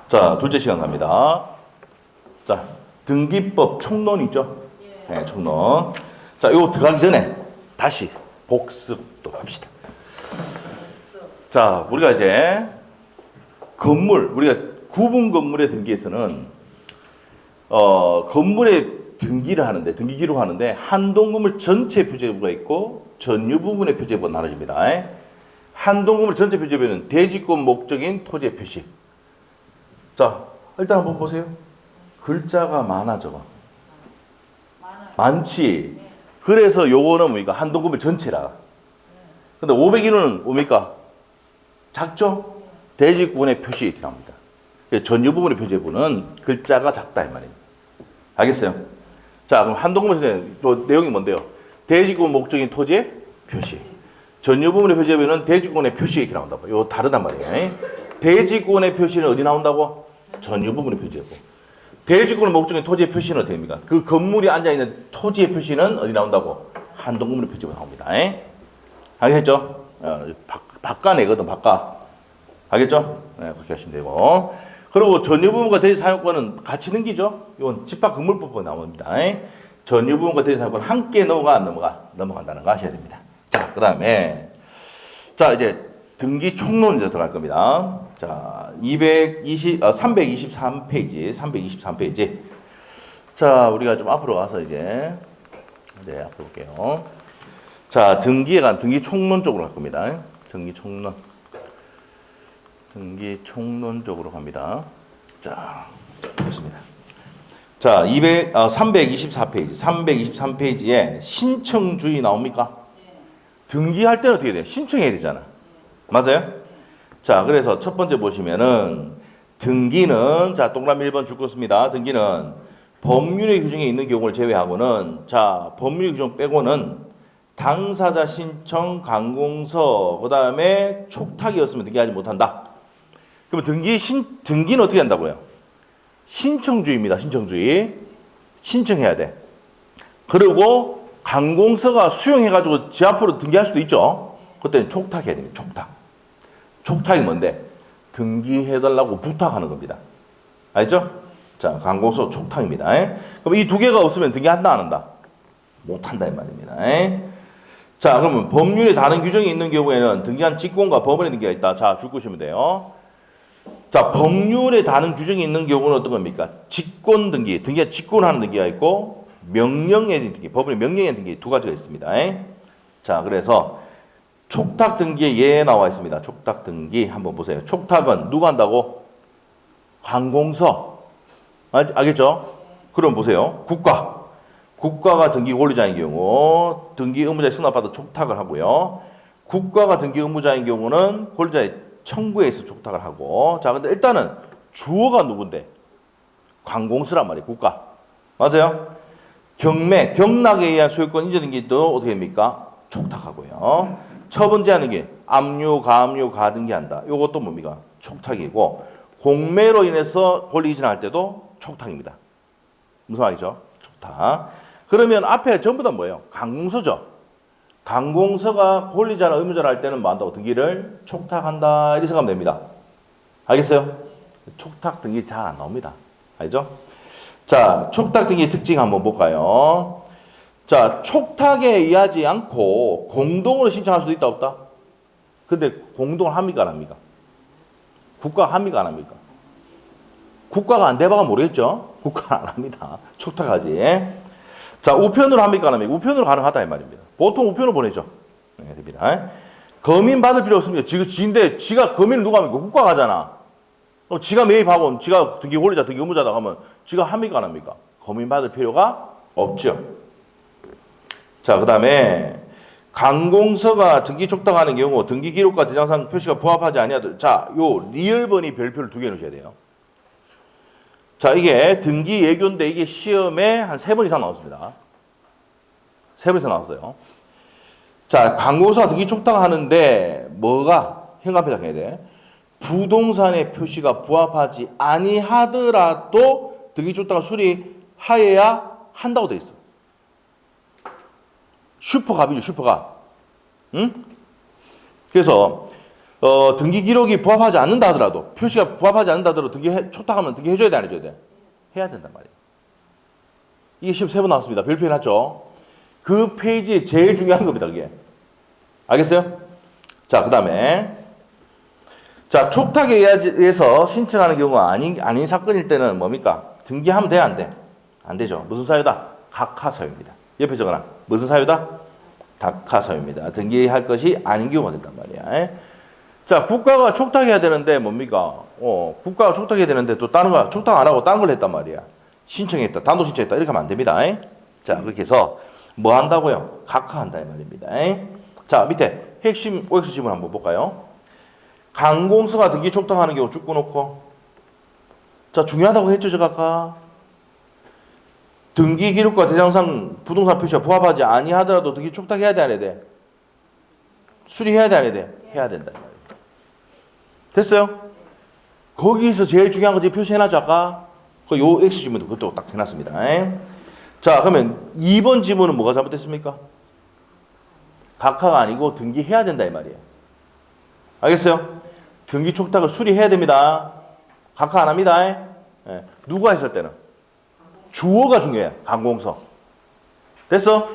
자, 둘째 시간 갑니다. 자, 등기법 총론이죠? 네, 총론. 자, 요거 들어가기 전에 다시 복습도 합시다. 자, 우리가 이제 우리가 구분 건물의 등기에서는, 건물의 등기를 하는데, 등기 기록하는데, 한동 건물 전체 표제부가 있고, 전유 부분의 표제부가 나눠집니다. 한동 건물 전체 표제부는 대지권 목적인 토지의 표시. 자, 일단 한번 보세요. 글자가 많아, 적어. 많지. 그래서 요거는 뭡니까? 한동 건물 전체라. 근데 501호는 뭡니까? 작죠? 대지권의 표시 이렇게 나옵니다. 전유 부분의 표제부는 글자가 작다 이 말입니다. 알겠어요? 자, 그럼 한동 건물 또 내용이 뭔데요? 대지권 목적인 토지의 표시. 전유 부분의 표제부는 대지권의 표시 이렇게 나온다고. 요 다르단 말이에요. 대지권의 표시는 어디 나온다고? 전유 부분의 표제부. 대지권의 목적인 토지의 표시는 어떻게 됩니까? 그 건물이 앉아있는 토지의 표시는 어디 나온다고? 한동 건물의 표제부가 나옵니다. 알겠죠? 바꿔내거든, 바꿔. 알겠죠? 네, 그렇게 하시면 되고. 그리고 전유 부분과 대지 사용권은 같이 넘기죠? 이건 집합 건물법으로 나옵니다. 전유 부분과 대지 사용권은 함께 넘어가, 안 넘어가? 넘어간다는 거 아셔야 됩니다. 자, 그 다음에, 자, 이제 등기 총론 이제 들어갈 겁니다. 자, 323페이지. 자, 우리가 좀 앞으로 가서 이제, 앞으로 볼게요. 자, 등기 총론 쪽으로 갈 겁니다. 등기 총론 쪽으로 갑니다. 자, 좋습니다. 자, 323페이지에 신청주의 나옵니까? 등기할 때는 어떻게 돼요? 신청해야 되잖아. 맞아요? 자, 그래서 첫 번째 보시면은 등기는, 자, 동그라미 1번 줄 것입니다. 등기는 법률의 규정에 있는 경우를 제외하고는, 자, 법률의 규정 빼고는 당사자 신청, 강공서, 그 다음에 촉탁이었으면 등기하지 못한다. 그러면 등기는 어떻게 한다고요? 신청주의입니다. 신청주의. 신청해야 돼. 그리고 강공서가 수용해가지고 지 앞으로 등기할 수도 있죠. 그때는 촉탁해야 됩니다. 촉탁이 뭔데? 등기해달라고 부탁하는 겁니다. 알죠? 자, 강공서 촉탁입니다. 그럼 이 두 개가 없으면 등기한다, 안 한다? 못한다, 이 말입니다. 자, 그러면 법률에 다른 규정이 있는 경우에는 등기한 직권과 법원의 등기가 있다. 자, 줄 것이면 돼요. 자, 법률에 다른 규정이 있는 경우는 어떤 겁니까? 직권 등기, 등기한 직권하는 등기가 있고, 명령의 등기, 법원의 명령의 등기 두 가지가 있습니다. 자, 그래서 촉탁 등기에 예 나와 있습니다. 촉탁 등기 한번 보세요. 촉탁은 누가 한다고? 관공서. 알겠죠? 그럼 보세요. 국가가 등기 권리자인 경우 등기 의무자의 승낙받아 촉탁을 하고요. 국가가 등기 의무자인 경우는 권리자의 청구에 의해서 촉탁을 하고. 자, 근데 일단은 주어가 누군데? 관공서란 말이에요. 국가. 맞아요? 경락에 의한 소유권 인정 등기도 어떻게 됩니까? 촉탁하고요. 처분제하는 게 압류, 가압류, 가등기한다. 이것도 뭡니까? 촉탁이고, 공매로 인해서 권리 이전할 때도 촉탁입니다. 무슨 말이죠? 촉탁. 그러면 앞에 전부 다 뭐예요? 강공서죠. 강공서가 권리자나 의무자를 할 때는 뭐 한다고? 등기를 촉탁한다. 이렇게 생각하면 됩니다. 알겠어요? 촉탁 등기 잘 안 나옵니다. 알죠? 자, 촉탁 등기 특징 한번 볼까요? 자, 촉탁에 의하지 않고 공동으로 신청할 수도 있다, 없다? 근데 공동을 합니까, 안 합니까? 국가가 합니까, 안 합니까? 국가가 안 돼봐가 모르겠죠? 국가가 안 합니다. 촉탁하지. 자, 우편으로 합니까, 안 합니까? 우편으로 가능하다, 이 말입니다. 보통 우편으로 보내죠. 네, 됩니다. 검인 받을 필요 없습니다. 지인데, 지가 검인을 누가 합니까? 국가가 하잖아. 그럼 지가 매입하고, 지가 등기 권리자, 등기 의무자다 하면, 지가 합니까, 안 합니까? 검인 받을 필요가 없죠. 자, 그 다음에 강공서가 등기 촉탁하는 경우 등기 기록과 대장상 표시가 부합하지 아니하도록, 자, 요 리얼번이 별표를 2개 넣으셔야 돼요. 자, 이게 등기 예교인데 이게 시험에 한 3번 이상 나왔습니다. 3번 이상 나왔어요. 자, 강공서가 등기 촉탁하는데 뭐가 현관표작해야 돼? 부동산의 표시가 부합하지 아니하더라도 등기 촉탁을 수리하여야 한다고 돼 있어. 슈퍼갑이죠, 슈퍼갑. 응? 그래서 등기 기록이 부합하지 않는다 하더라도, 표시가 부합하지 않는다 하더라도 촉탁하면 등기 해줘야 돼, 안 해줘야 돼? 해야 된단 말이에요. 이게 시험 3번 나왔습니다. 별표 해놨죠? 그 페이지에 제일 중요한 겁니다, 그게. 알겠어요? 자, 그 다음에. 자, 촉탁에 의해서 신청하는 경우가 아닌 사건일 때는 뭡니까? 등기하면 돼, 안 돼? 안 되죠. 무슨 사유다? 각하사유입니다. 옆에 적어놔. 무슨 사유다? 각하사유입니다. 등기할 것이 아닌 경우가 된단 말이야. 자, 국가가 촉탁해야 되는데 뭡니까? 국가가 촉탁해야 되는데 또 다른 거 촉탁 안 하고 다른 걸 했단 말이야. 신청했다. 단독 신청했다. 이렇게 하면 안 됩니다. 자, 그렇게 해서 뭐 한다고요? 각하한다 이 말입니다. 자, 밑에 핵심 OX 지문 한번 볼까요? 관공서가 등기 촉탁하는 경우 쭉 끊어놓고, 자, 중요하다고 했죠, 제가 아까. 등기 기록과 대장상 부동산 표시가 부합하지 아니하더라도 등기 촉탁해야 돼, 안 해야 돼? 수리해야 돼, 안 해야 돼? 해야 된다. 됐어요? 거기서 제일 중요한 거 지금 표시해놨죠, 아까? 요 X 지문도 그것도 딱 해놨습니다. 자, 그러면 2번 지문은 뭐가 잘못됐습니까? 각하가 아니고 등기해야 된다, 이 말이에요. 알겠어요? 등기 촉탁을 수리해야 됩니다. 각하 안 합니다. 누가 했을 때는? 주어가 중요해요. 관공서. 됐어?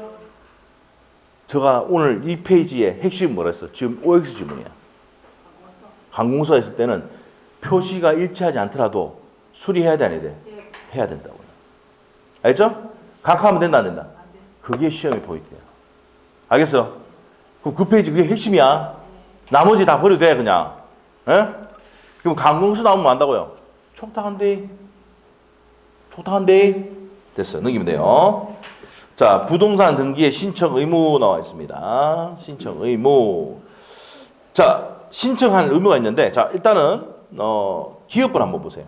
제가 오늘 이 페이지에 핵심 뭐라 했어? 지금 OX 지문이야. 관공서 했을 때는 표시가 일치하지 않더라도 수리해야 돼, 안 해야 돼? 해야 된다고요. 알겠죠? 각하하면 된다, 안 된다? 그게 시험의 포인트예요. 알겠어? 그럼 그 페이지 그게 핵심이야. 나머지 다 버려도 돼, 그냥. 그럼 관공서 나오면 뭐 한다고요? 촉탁한데. 됐어요. 넘기면 돼요. 자, 부동산 등기의 신청 의무 나와 있습니다. 신청 의무. 자, 신청한 의무가 있는데, 자, 일단은, 기업번 한번 보세요.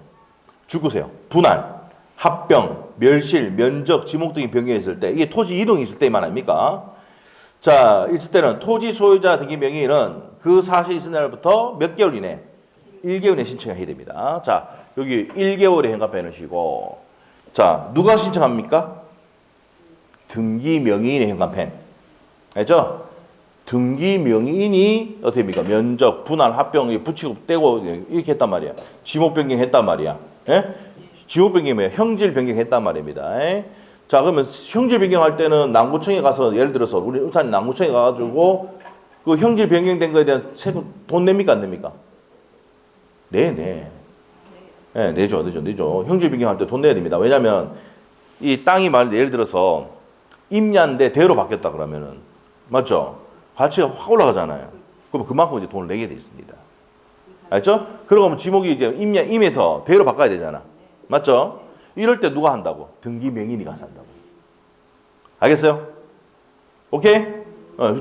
죽으세요. 분할, 합병, 멸실, 면적, 지목 등이 변경했을 때, 이게 토지 이동이 있을 때만 아닙니까? 자, 있을 때는 토지 소유자 등기 명의는 그 사실이 있은 날부터 몇 개월 이내? 1개월 이내 신청해야 됩니다. 자, 여기 1개월에 현관펜 해놓으시고, 자, 누가 신청합니까? 등기 명의인의 현관펜. 알죠? 등기 명의인이 어떻게 됩니까? 면적, 분할, 합병, 붙이고 떼고 이렇게 했단 말이야. 지목 변경했단 말이야. 예? 지목 변경이면 형질 변경했단 말입니다. 자, 그러면 형질 변경할 때는 남구청에 가서 예를 들어서 우리 울산이 남구청에 가가지고 그 형질 변경된 거에 대한 세금 돈 냅니까 안 냅니까? 네. 네, 내죠. 형질 변경할 때 돈 내야 됩니다. 왜냐하면 이 땅이 예를 들어서 임야인데 대로 바뀌었다 그러면은 맞죠? 가치가 확 올라가잖아요. 그럼 그만큼 이제 돈을 내게 돼 있습니다. 알죠? 그러면 지목이 이제 임에서 대로 바꿔야 되잖아. 맞죠? 이럴 때 누가 한다고? 등기 명인이 가서 한다고. 알겠어요? 오케이?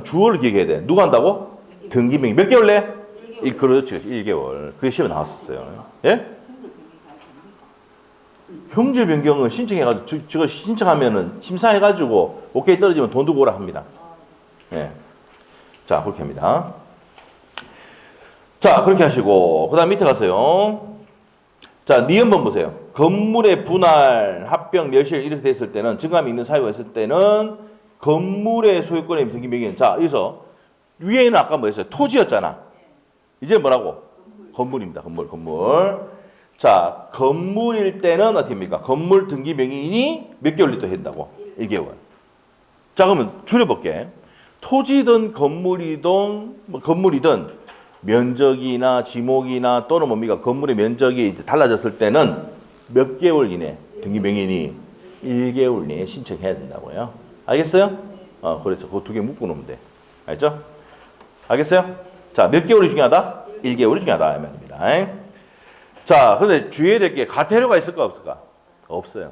주어를 기억해야 돼. 누가 한다고? 등기 명인. 몇 개월 내? 그렇죠. 1개월. 그게 시험에 나왔었어요. 예? 형질 변경은 신청해가지고, 저거 신청하면은 심사해가지고, 오케이 떨어지면 돈 두고 오라 합니다. 예. 자, 그렇게 합니다. 자, 그렇게 하시고, 그 다음 밑에 가세요. 자, 니은번 보세요. 건물의 분할, 합병, 멸실 이렇게 됐을 때는, 증감이 있는 사유가 있을 때는, 건물의 소유권의 등기 명의는, 자, 여기서, 위에는 아까 뭐였어요? 토지였잖아. 이제 뭐라고? 건물입니다. 건물. 자, 건물일 때는 어떻게 합니까? 건물 등기 명의인이 몇 개월이 또 한다고? 1개월. 자, 그러면 줄여볼게. 토지든 건물이든 면적이나 지목이나 또는 뭡니까? 건물의 면적이 달라졌을 때는 몇 개월 이내 등기 명의인이 1개월 이내에 신청해야 된다고요. 알겠어요? 그래서 그 두 개 묶어 놓으면 돼. 알겠죠? 알겠어요? 자, 몇 개월이 중요하다? 1개월이 중요하다. 이 말입니다. 자, 근데 주의해야 될 게 가태료가 있을까 없을까? 없어요.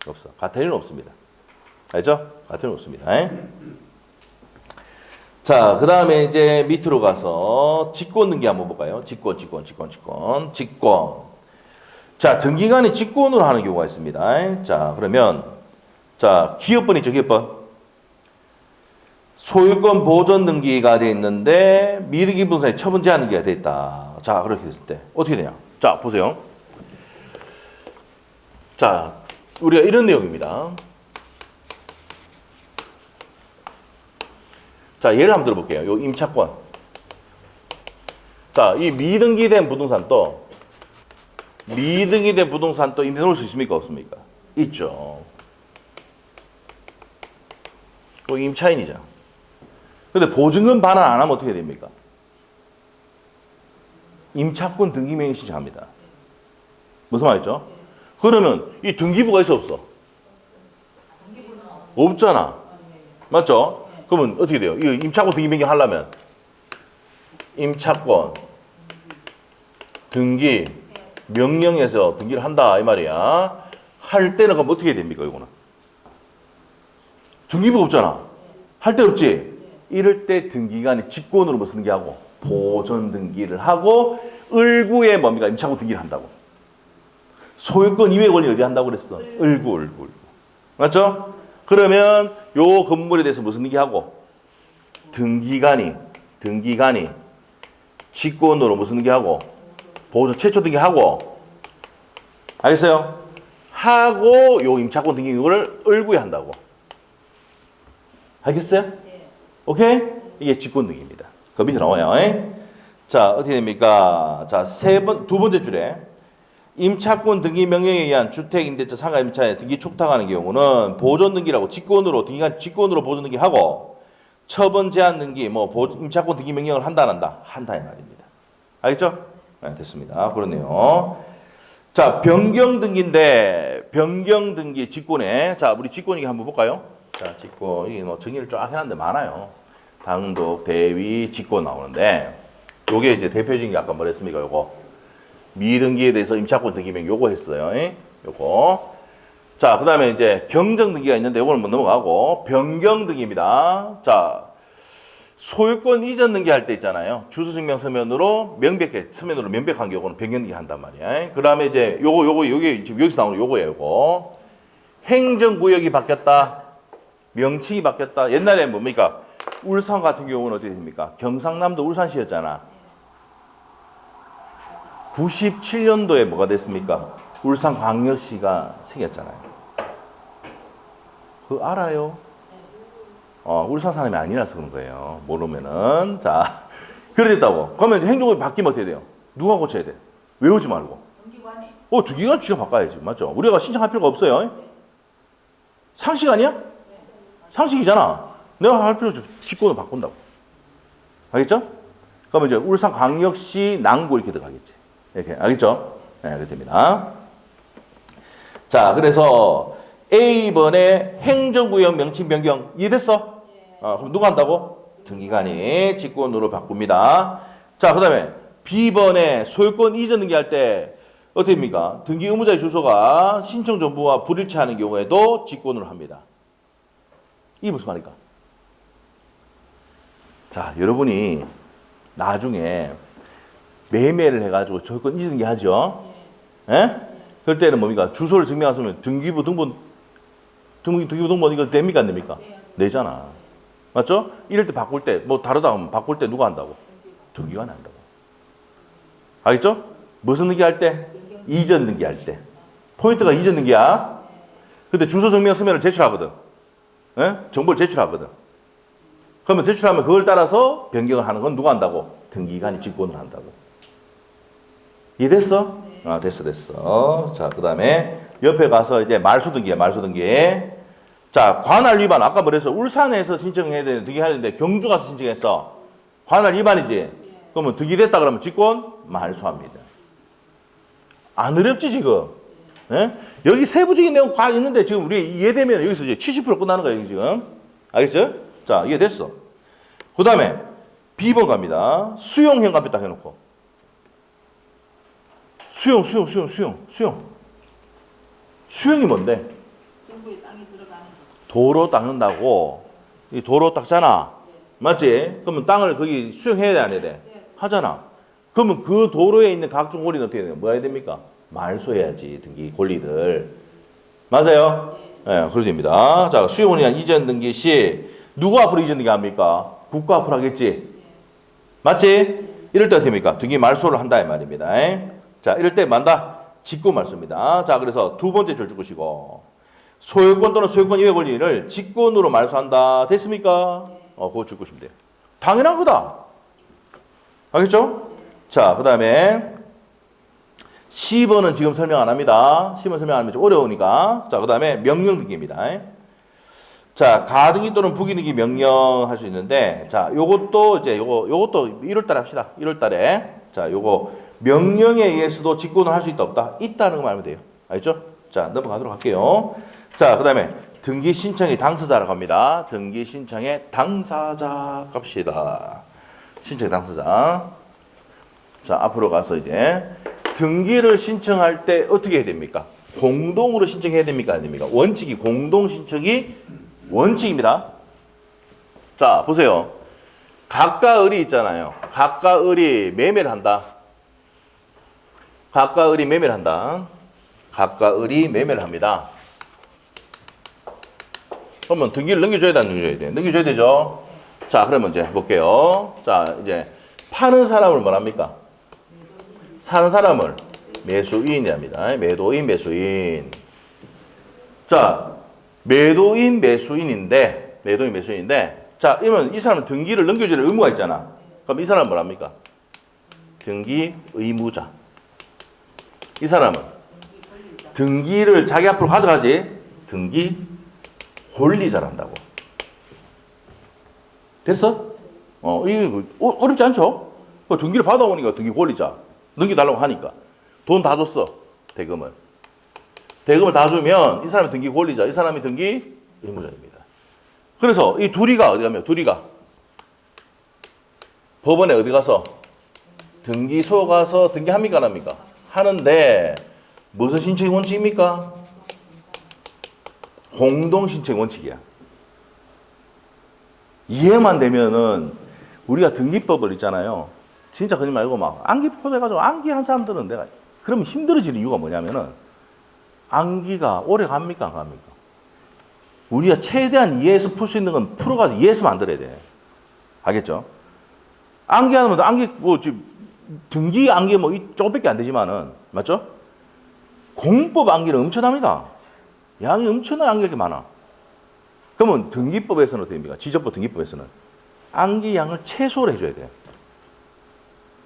없어. 가태료는 없습니다. 알죠? 가태료는 없습니다. 자, 그 다음에 이제 밑으로 가서 직권 등기 한번 볼까요? 직권. 자, 등기관이 직권으로 하는 경우가 있습니다. 자, 그러면, 자, 기업번이죠, 기업번. 소유권 보존 등기가 되어 있는데, 미등기 부동산에 처분 제한 등기가 되어 있다. 자, 그렇게 됐을 때, 어떻게 되냐? 자, 보세요. 자, 우리가 이런 내용입니다. 자, 예를 한번 들어볼게요. 요 임차권. 자, 이 미등기된 부동산도 임대 놓을 수 있습니까? 없습니까? 있죠. 또 임차인이죠. 근데 보증금 반환 안 하면 어떻게 됩니까? 임차권 등기 명의 신청합니다. 무슨 말이죠? 그러면 이 등기부가 있어 없어? 없잖아. 맞죠? 그러면 어떻게 돼요? 이 임차권 등기 변경 하려면 임차권 등기 명령에서 등기를 한다 이 말이야. 할 때는 그럼 어떻게 됩니까? 이거는 등기부가 없잖아. 할 때 없지. 이럴 때 등기관이 직권으로 뭐 쓰는 게 하고 보존 등기를 하고 을구에 뭡니까? 임차권 등기를 한다고. 소유권 이외 권리 어디 한다고 그랬어? 을구. 맞죠? 그러면 요 건물에 대해서 무슨 등기하고? 등기관이 직권으로 무슨 등기하고? 보존 최초 등기하고. 알겠어요? 하고 요 임차권 등기를 을구에 한다고. 알겠어요? 오케이? 이게 직권 등기입니다. 그 밑에 나와요. 자, 어떻게 됩니까? 자, 두 번째 줄에 임차권 등기 명령에 의한 주택 임대차 상가 임차에 등기 촉탁하는 경우는 보존 등기라고 직권으로 보존 등기하고 처분 제한 등기 임차권 등기 명령을 한다 안 한다? 한다 이 말입니다. 알겠죠? 네, 됐습니다. 그렇네요. 자, 변경 등기인데 변경 등기 직권에 자, 우리 직권 얘기 한번 볼까요? 자, 직권 이게 뭐 정의를 쫙 해놨는데 많아요. 당독, 대위, 직권 나오는데 요게 이제 대표적인 게 아까 뭐랬습니까? 요거 미등기에 대해서 임차권 등기명 요거 했어요. 요거. 자, 그 다음에 이제 경정 등기가 있는데 요거는 뭐 넘어가고 변경 등기입니다. 자, 소유권 이전 등기 할 때 있잖아요. 주소증명 서면으로 서면으로 명백한 경우는 변경 등기 한단 말이야. 그 다음에 이제 요게 지금 여기서 나오는 요거예요. 요거. 행정구역이 바뀌었다. 명칭이 바뀌었다. 옛날에 뭡니까? 울산 같은 경우는 어떻게 됩니까? 경상남도 울산시였잖아. 97년도에 뭐가 됐습니까? 울산광역시가 생겼잖아요. 그거 알아요? 울산 사람이 아니라서 그런 거예요. 모르면은. 자, 그랬다고. 그러면 이제 행정구역이 바뀌면 어떻게 돼요? 누가 고쳐야 돼? 외우지 말고. 등기관이. 등기관 지가 바꿔야지. 맞죠? 우리가 신청할 필요가 없어요. 상식 아니야? 상식이잖아. 내가 할 필요 없이 직권을 바꾼다고. 알겠죠? 그러면 이제 울산광역시 남구 이렇게 들어가겠지. 이렇게. 알겠죠? 네, 그렇게 됩니다. 자, 그래서 A번에 행정구역 명칭 변경 이해됐어? 그럼 누가 한다고? 등기관이 직권으로 바꿉니다. 자, 그 다음에 B번에 소유권 이전 등기할 때 어떻게 됩니까? 등기 의무자의 주소가 신청 정보와 불일치하는 경우에도 직권으로 합니다. 이게 무슨 말일까? 자, 여러분이 나중에 매매를 해가지고 소유권 이전 등기 하죠? 예? 그럴 때는 뭡니까? 주소를 증명하시면 등기부 등본 이거 됩니까? 안 됩니까? 내잖아. 맞죠? 이럴 때 바꿀 때, 뭐 다르다 하면 바꿀 때 누가 한다고? 등기관이 한다고. 알겠죠? 무슨 등기 할 때? 이전 등기 할 때. 포인트가 이전 등기야. 근데 주소 증명 서면을 제출하거든. 예? 정보를 제출하거든. 그러면 제출하면 그걸 따라서 변경을 하는 건 누가 한다고? 등기관이 직권을 한다고. 이해됐어? 됐어. 자, 그 다음에 옆에 가서 이제 말소 등기야, 말소 등기. 자, 관할 위반. 아까 뭐랬어? 울산에서 신청해야 되는데, 등기하는데 경주 가서 신청했어. 관할 위반이지? 그러면 등기됐다 그러면 직권 말소합니다. 안 어렵지, 지금? 예? 여기 세부적인 내용 다 있는데, 지금 우리 이해되면 여기서 이제 70% 끝나는 거예요, 지금. 알겠죠? 자, 이해됐어. 그 다음에 B번 갑니다. 수용 현관비 딱 해놓고. 수용. 수용이 뭔데? 정부에 땅이 들어가는 거. 도로 닦는다고. 이 도로 닦잖아. 맞지? 그러면 땅을 거기 수용해야 돼, 안 해야 돼? 하잖아. 그러면 그 도로에 있는 각종 권리는 어떻게 해야 돼요? 뭐 해야 됩니까? 말소해야지, 등기 권리들. 맞아요? 네, 그렇게 됩니다. 자, 수용을 위한 이전 등기 시 누구 앞으로 이전 등기 합니까? 국가 앞으로 하겠지? 맞지? 이럴 때 어떻게 됩니까? 등기 말소를 한다 이 말입니다. 자, 이럴 때 만다? 직권 말소입니다. 자, 그래서 두 번째 줄 주시고 소유권 또는 소유권 이외 권리를 직권으로 말소한다. 됐습니까? 그거 줄 것이면 돼요. 당연한 거다. 알겠죠? 자, 그 다음에 10번은 지금 설명 안 합니다. 10번 설명 안 하면 좀 어려우니까. 자, 그 다음에 명령 등기입니다. 자, 가등기 또는 부기등기 명령할 수 있는데, 자, 요것도 이제 요것도 1월 달에 합시다. 1월 달에. 자, 요거 명령에 의해서도 직권을 할 수 있다, 없다? 있다는 거 말하면 돼요. 알겠죠? 자, 넘어가도록 할게요. 자, 그 다음에 등기 신청의 당사자라고 합니다. 등기 신청의 당사자 갑시다. 신청의 당사자. 자, 앞으로 가서 이제 등기를 신청할 때 어떻게 해야 됩니까? 공동으로 신청해야 됩니까? 안 됩니까? 원칙이 공동 신청이 원칙입니다. 자, 보세요. 갑과 을이 있잖아요. 갑과 을이 매매를 한다. 갑과 을이 매매를 한다. 갑과 을이 매매를 합니다. 그러면 등기를 넘겨줘야 돼, 안 넘겨줘야 돼? 넘겨줘야 되죠? 자, 그러면 이제 볼게요. 자, 이제 파는 사람을 뭐랍니까? 사는 사람을 매수인이랍니다. 매도인, 매수인. 자, 매도인, 매수인인데, 자, 이러면 이 사람은 등기를 넘겨줄 의무가 있잖아. 그럼 이 사람은 뭐랍니까? 등기 의무자. 이 사람은 등기를 자기 앞으로 가져가지. 등기 권리자란다고. 됐어? 이게 어렵지 않죠? 등기를 받아오니까 등기 권리자. 넘겨달라고 하니까. 돈 다 줬어. 대금을 다 주면 이 사람이 등기 권리자, 이 사람이 등기 의무자입니다. 그래서 이 둘이가 어디 가면, 법원에 어디 가서 등기소 가서 등기합니까, 안 합니까? 하는데 무슨 신청의 원칙입니까? 공동 신청 원칙이야. 이해만 되면은 우리가 등기법을 있잖아요. 진짜 그러지 말고 막 암기포도 해가지고 암기한 사람들은 내가 그러면 힘들어지는 이유가 뭐냐면은 암기가 오래 갑니까, 안 갑니까? 우리가 최대한 이해해서 풀 수 있는 건 풀어가지고 이해해서 만들어야 돼. 알겠죠? 암기하면 암기 지금 등기 암기 조금밖에 안 되지만은 맞죠? 공법 암기는 엄청납니다. 양이 엄청난 암기가 많아. 그러면 등기법에서는 어떻게 됩니까? 지적법 등기법에서는 암기 양을 최소로 해줘야 돼.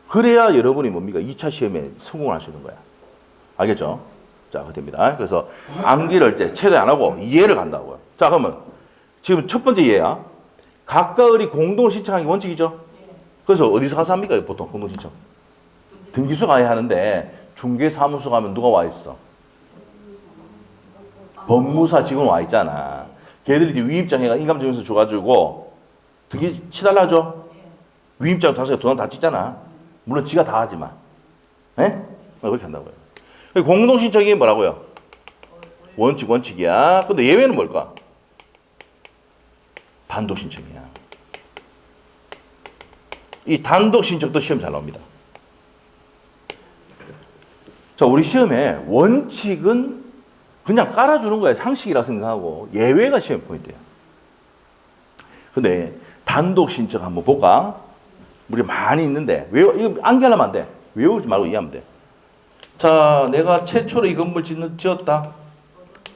그래야 여러분이 뭡니까? 2차 시험에 성공할 수 있는 거야. 알겠죠? 자, 그렇게 됩니다. 그래서 암기를 이제 최대 안 하고 이해를 간다고요. 자, 그러면 지금 첫 번째 이해야. 각과 을이 공동 신청하기 원칙이죠? 그래서 어디서 가서 합니까? 보통 공동 신청. 등기소 가야 하는데 중개사무소 가면 누가 와 있어? 법무사 직원 와 있잖아. 걔들이 이제 위임장 해가 인감증명서 줘가지고 등기 치달라죠? 위임장 자체가 도장 다 찍잖아. 물론 지가 다 하지만. 예? 그렇게 한다고요. 공동신청이 뭐라고요? 원칙이야. 근데 예외는 뭘까? 단독신청이야. 이 단독신청도 시험 잘 나옵니다. 자, 우리 시험에 원칙은 그냥 깔아주는 거야. 상식이라 생각하고 예외가 시험 포인트예요. 근데 단독신청 한번 볼까? 우리 많이 있는데 이거 암기하려면 안 돼. 외우지 말고 이해하면 돼. 자, 내가 최초로 이 건물 지었다.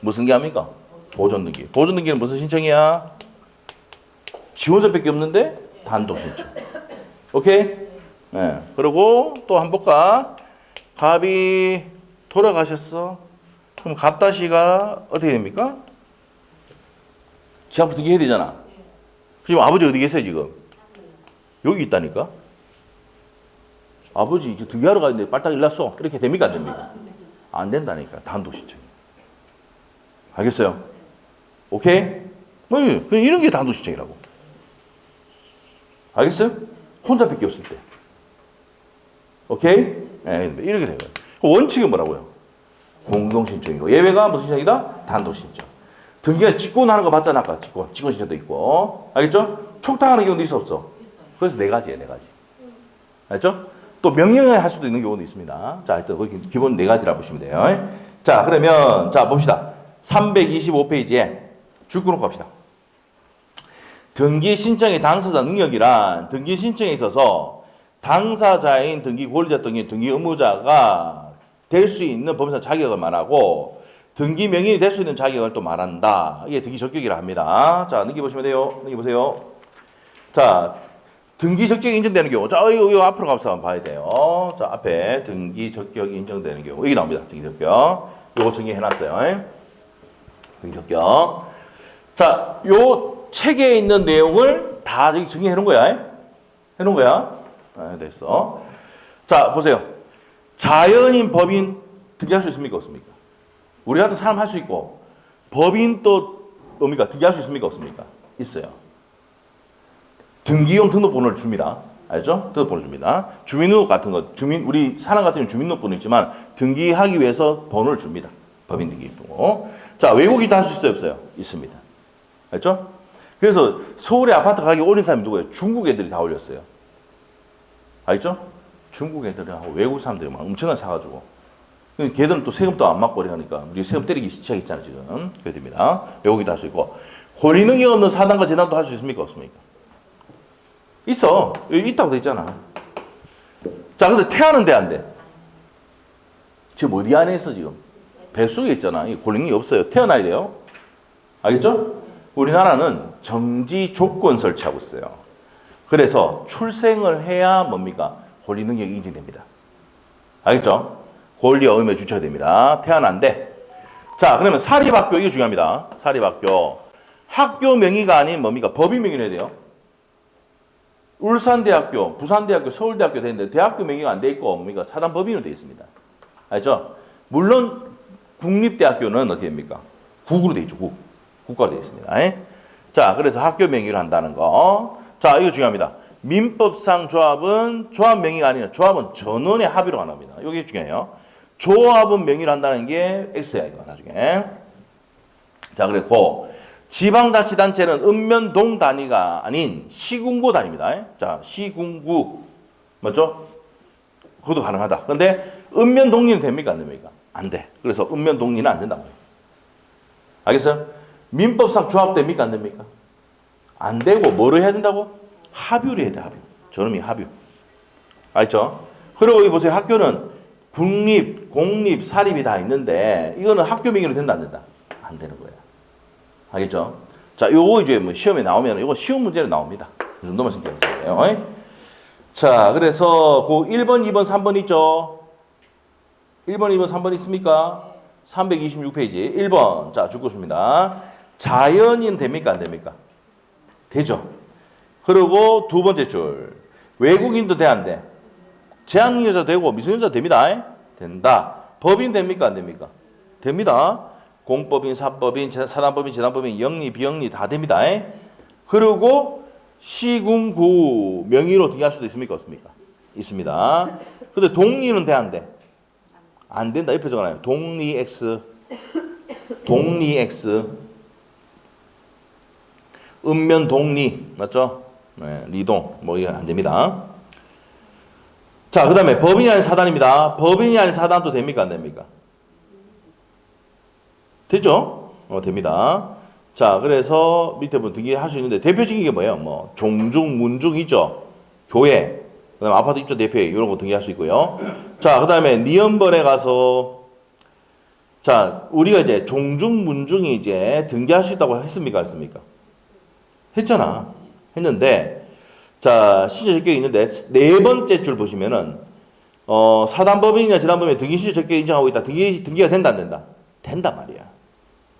무슨 게 합니까? 보존등기. 보존등기는 무슨 신청이야? 지원자밖에 없는데 단독신청. 오케이? 네. 그리고 또 한번 볼까? 갑이 돌아가셨어. 그럼 갑다시가 어떻게 됩니까? 지 앞으로 등기해야 되잖아. 지금 아버지 어디 계세요, 지금? 여기 있다니까? 아버지 등기하러 가는데 빨딱 일났어. 이렇게 됩니까, 안 됩니까? 안 된다니까. 단독 신청. 알겠어요? 오케이? 이런 게 단독 신청이라고. 알겠어요? 혼자밖에 없을 때. 오케이? 네, 이렇게 돼요. 원칙은 뭐라고요? 공동 신청이고 예외가 무슨 신청이다? 단독 신청. 등기가 직권하는 거 맞잖아, 아까 직권 신청도 있고. 알겠죠? 촉탁하는 경우도 있어, 없어? 그래서 네 가지예요, 네 가지. 알죠? 또 명령을 할 수도 있는 경우도 있습니다. 자, 일단 거기 기본 네 가지라 보시면 돼요. 자, 그러면 자 봅시다. 325페이지에 줄 끊고 갑시다. 등기 신청의 당사자 능력이란 등기 신청에 있어서 당사자인 등기 권리자 등기 의무자가 될 수 있는 법인사 자격을 말하고 등기 명인이 될 수 있는 자격을 또 말한다. 이게 등기 적격이라 합니다. 자, 넘겨보시면 돼요. 넘겨보세요. 자, 등기 적격이 인정되는 경우. 자, 이거 앞으로 가서 한번 봐야 돼요. 자, 앞에 등기 적격이 인정되는 경우. 여기 나옵니다. 등기 적격. 요거 정리해놨어요. 등기 적격. 자, 요 책에 있는 내용을 다 저기 정리해 놓은 거야. 해놓은 거야. 아, 됐어. 자, 보세요. 자연인, 법인 등기할 수 있습니까? 없습니까? 우리 같은 사람 할 수 있고, 법인 또 뭡니까? 등기할 수 있습니까? 없습니까? 있어요. 등기용 등록번호를 줍니다. 알죠? 등록번호 줍니다. 주민등록 같은 거, 우리 사람 같은 경우는 주민등록번호 있지만 등기하기 위해서 번호를 줍니다. 법인 등기번호. 자, 외국인도 할 수 있어요? 없어요? 있습니다. 알죠? 그래서 서울에 아파트 가격 올린 사람이 누구예요? 중국 애들이 다 올렸어요. 알죠? 중국 애들하고 외국 사람들이 막 엄청나게 사가지고. 걔들은 또 세금도 안 맞고 그러니까 우리 세금 때리기 시작했잖아요, 지금. 그게 됩니다. 외국인도 할 수 있고. 권리 능력 없는 사단과 재단도 할 수 있습니까? 없습니까? 있어. 여기 있다고 돼 있잖아. 자, 근데 태하는 돼, 안 돼? 지금 어디 안에 있어, 지금? 뱃속에 있잖아. 권리 능력이 없어요. 태어나야 돼요. 알겠죠? 우리나라는 정지 조건 설치하고 있어요. 그래서 출생을 해야 뭡니까? 권리 능력이 인정됩니다. 알겠죠? 권리 의무에 주셔야 됩니다. 태어난데. 자, 그러면 사립학교, 이게 중요합니다. 사립학교. 학교 명의가 아닌 뭡니까? 법인 명의를 해야 돼요. 울산대학교, 부산대학교, 서울대학교 되는데 대학교 명의가 안 돼 있고 뭡니까? 사단 법인으로 되어 있습니다. 알죠? 물론 국립대학교는 어떻게 됩니까? 국으로 되어 있죠. 국가로 되어 있습니다. 자, 그래서 학교 명의를 한다는 거. 자, 이거 중요합니다. 민법상 조합은 조합 명의가 아니라 조합은 전원의 합의로 합니다. 이게 중요해요. 조합은 명의를 한다는 게 X야, 이거 나중에. 자, 그리고 지방자치단체는 읍면동 단위가 아닌 시군구 단위입니다. 자, 시군구. 맞죠? 그것도 가능하다. 근데 읍면동리는 됩니까? 안 됩니까? 안 돼. 그래서 읍면동리는 안 된다고 해요. 알겠어요? 민법상 조합됩니까? 안 됩니까? 안 되고 뭐를 해야 된다고? 합유를 해야 돼, 합유. 저놈이 합유. 알죠? 그리고 여기 보세요. 학교는 국립, 공립, 사립이 다 있는데 이거는 학교 명의로 된다, 안 된다? 안 되는 거예요. 알겠죠? 자, 요거 이제 뭐 시험에 나오면 이거 쉬운 문제로 나옵니다. 이 정도만 생각해보세요. 자, 그래서 그 1번, 2번, 3번 있죠? 1번, 2번, 3번 있습니까? 326페이지. 1번. 자, 죽겠습니다. 자연인 됩니까? 안 됩니까? 되죠. 그리고 두 번째 줄. 외국인도 돼, 안 돼? 제한능력자 되고 미성년자 됩니다. 된다. 법인 됩니까? 안 됩니까? 됩니다. 공법인, 사법인, 사단법인, 재단법인, 영리, 비영리 다 됩니다. 그리고 시군구 명의로 등기할 수도 있습니까? 없습니까? 있습니다. 근데 동리는 돼, 안 돼? 안 된다. 옆에 적어놔요. 동리 X. 동리 X. 읍면 동리. 맞죠? 네, 리동. 뭐, 이게 안 됩니다. 자, 그 다음에 법인이 아닌 사단입니다. 법인이 아닌 사단도 됩니까? 안 됩니까? 되죠? 됩니다. 자, 그래서 밑에 보면 등기할 수 있는데 대표적인 게 뭐예요? 뭐 종중, 문중이죠. 교회, 그다음에 아파트 입주 대표회 이런 거 등기할 수 있고요. 자, 그다음에 니엄번에 가서 자, 우리가 이제 종중, 문중이 이제 등기할 수 있다고 했습니까? 안 했습니까? 했잖아. 했는데 자, 시제 적격이 있는데 네 번째 줄 보시면은 사단법인이나 재단법인에 등기 시제 적격 인정하고 있다. 등기가 된다, 안 된다? 된단 말이야.